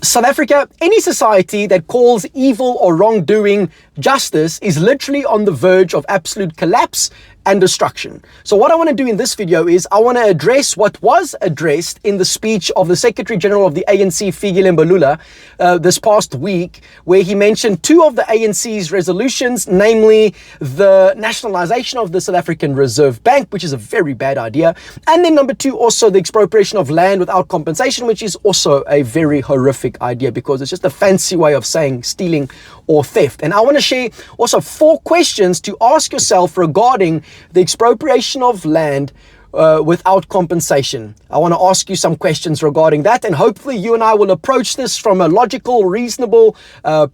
South Africa, any society that calls evil or wrongdoing justice is literally on the verge of absolute collapse and destruction. So what I want to do in this video is I want to address what was addressed in the speech of the Secretary General of the ANC, Fikile Mbalula, this past week, where he mentioned two of the ANC's resolutions, namely the nationalization of the South African Reserve Bank, which is a very bad idea, and then number two, also the expropriation of land without compensation, which is also a very horrific idea because it's just a fancy way of saying stealing or theft. And I want to share also 4 questions to ask yourself regarding the expropriation of land without compensation. I want to ask you some questions regarding that, and hopefully you and I will approach this from a logical, reasonable,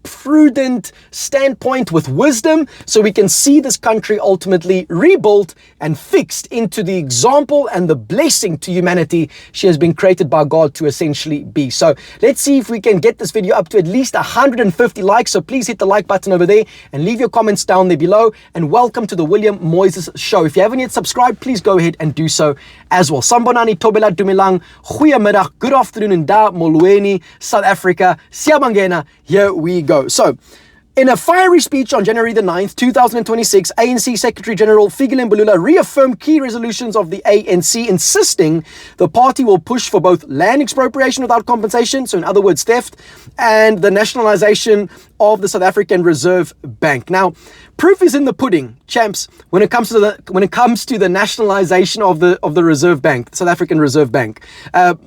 prudent standpoint with wisdom, so we can see this country ultimately rebuilt and fixed into the example and the blessing to humanity she has been created by God to essentially be. So let's see if we can get this video up to at least 150 likes. So please hit the like button over there and leave your comments down there below. And welcome to the William Moyses Show. If you haven't yet subscribed, please go ahead and do so as well. Sambonani Tobela Dumilang, Goeiemiddag, good afternoon in Da Molweni, South Africa. Siyabangena, here we go. So, in a fiery speech on January the 9th, 2026, ANC Secretary General Fikile Mbalula reaffirmed key resolutions of the ANC, insisting the party will push for both land expropriation without compensation, so in other words, theft, and the nationalization of the South African Reserve Bank. Now, proof is in the pudding, champs, when it comes to the nationalization of the Reserve Bank, the South African Reserve Bank.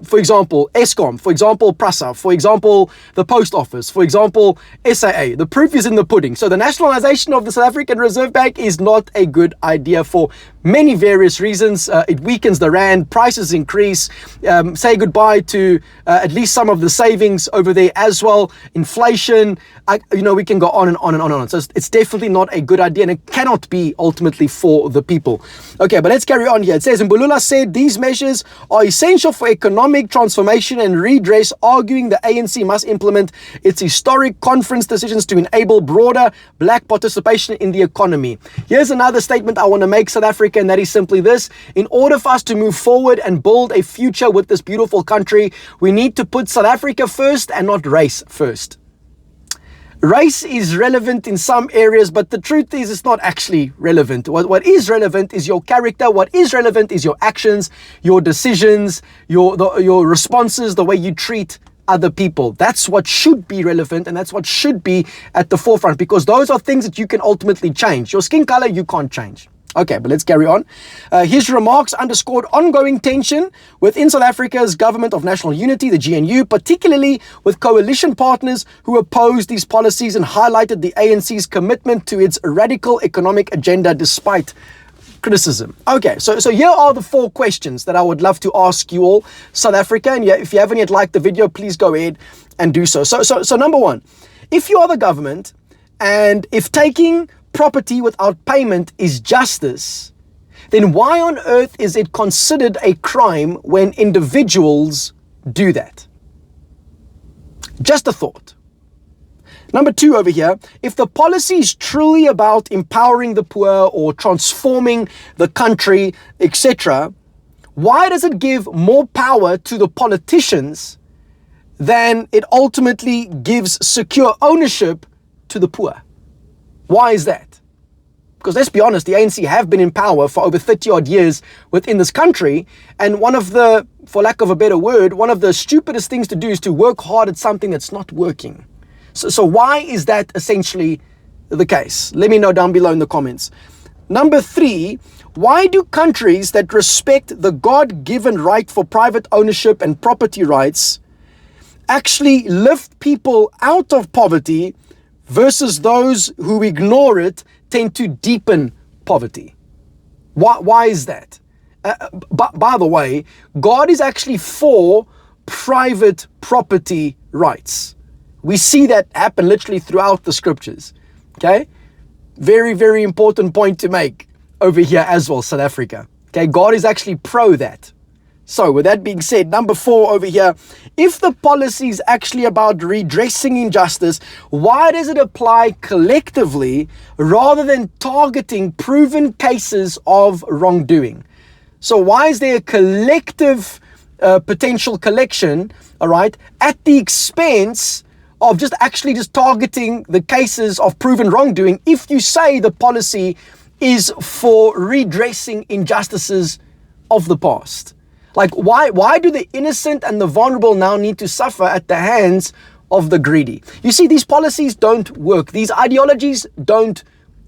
For example, Eskom, for example, Prasa, for example, the Post Office, for example, SAA. The proof is in the pudding. So the nationalization of the South African Reserve Bank is not a good idea for many various reasons. It weakens the rand, prices increase, say goodbye to at least some of the savings over there as well. Inflation, we can go on and on and on and on. So it's definitely not a good idea, and it cannot be ultimately for the people. Okay, but let's carry on here. It says, Mbalula said these measures are essential for economic transformation and redress, arguing the ANC must implement its historic conference decisions to enable broader black participation in the economy. Here's another statement I want to make, South Africa, and that is simply this: in order for us to move forward and build a future with this beautiful country, we need to put South Africa first and not race first. Race is relevant in some areas, but the truth is it's not actually relevant. What is relevant is your character. What is relevant is your actions, your decisions, your responses, the way you treat other people. That's what should be relevant, and that's what should be at the forefront, because those are things that you can ultimately change. Your skin color, you can't change. Okay, but let's carry on. His remarks underscored ongoing tension within South Africa's Government of National Unity, the GNU, particularly with coalition partners who opposed these policies, and highlighted the ANC's commitment to its radical economic agenda despite criticism. Okay, so here are the 4 questions that I would love to ask you all, South Africa, and if you haven't yet liked the video, please go ahead and do so. So number 1, if you are the government, and if taking property without payment is justice, then why on earth is it considered a crime when individuals do that? Just a thought. Number 2 over here, if the policy is truly about empowering the poor or transforming the country, etc., why does it give more power to the politicians than it ultimately gives secure ownership to the poor? Why is that? Because let's be honest, the ANC have been in power for over 30 odd years within this country, and one of the, for lack of a better word, one of the stupidest things to do is to work hard at something that's not working. So why is that essentially the case? Let me know down below in the comments. Number 3, why do countries that respect the God-given right for private ownership and property rights actually lift people out of poverty, versus those who ignore it tend to deepen poverty? Why is that? By the way, God is actually for private property rights. We see that happen literally throughout the scriptures. Okay? Very, very important point to make over here as well, South Africa. Okay? God is actually pro that. So with that being said, number 4 over here, if the policy is actually about redressing injustice, why does it apply collectively rather than targeting proven cases of wrongdoing? So why is there a collective potential collection, all right, at the expense of just targeting the cases of proven wrongdoing, if you say the policy is for redressing injustices of the past. Like, why do the innocent and the vulnerable now need to suffer at the hands of the greedy? You see, these policies don't work. These ideologies don't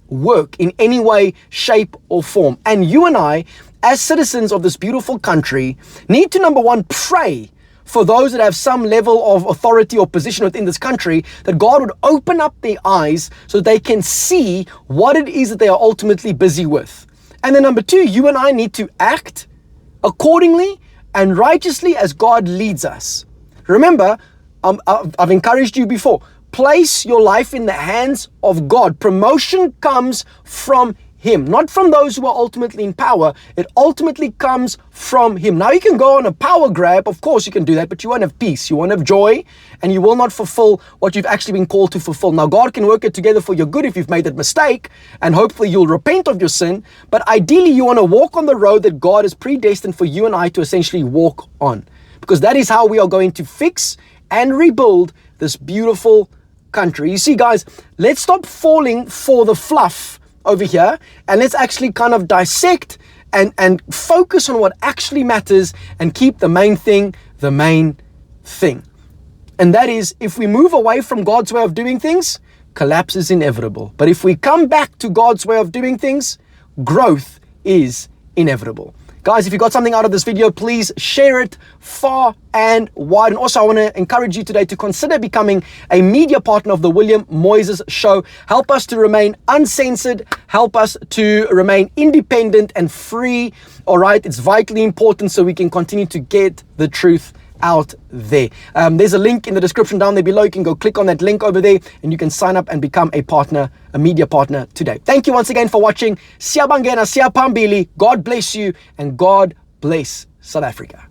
work in any way, shape, or form. And you and I, as citizens of this beautiful country, need to, number one, pray for those that have some level of authority or position within this country, that God would open up their eyes so they can see what it is that they are ultimately busy with. And then number two, you and I need to act accordingly and righteously as God leads us. Remember, I've encouraged you before, place your life in the hands of God. Promotion comes from Him, not from those who are ultimately in power. It ultimately comes from Him. Now, you can go on a power grab, of course you can do that, but you won't have peace, you won't have joy, and you will not fulfill what you've actually been called to fulfill. Now, God can work it together for your good if you've made that mistake, and hopefully you'll repent of your sin, but ideally you want to walk on the road that God has predestined for you and I to essentially walk on, because that is how we are going to fix and rebuild this beautiful country. You see, guys, let's stop falling for the fluff over here, and let's actually kind of dissect and focus on what actually matters and keep the main thing. And that is, if we move away from God's way of doing things, collapse is inevitable. But if we come back to God's way of doing things, growth is inevitable. Guys, if you got something out of this video, please share it far and wide. And also, I want to encourage you today to consider becoming a media partner of the William Moyses Show. Help us to remain uncensored. Help us to remain independent and free. All right, it's vitally important so we can continue to get the truth out there. There's a link in the description down there below. You can go click on that link over there and you can sign up and become a partner, a media partner today. Thank you once again for watching. Siyabangena, siyapambili. God bless you and God bless South Africa.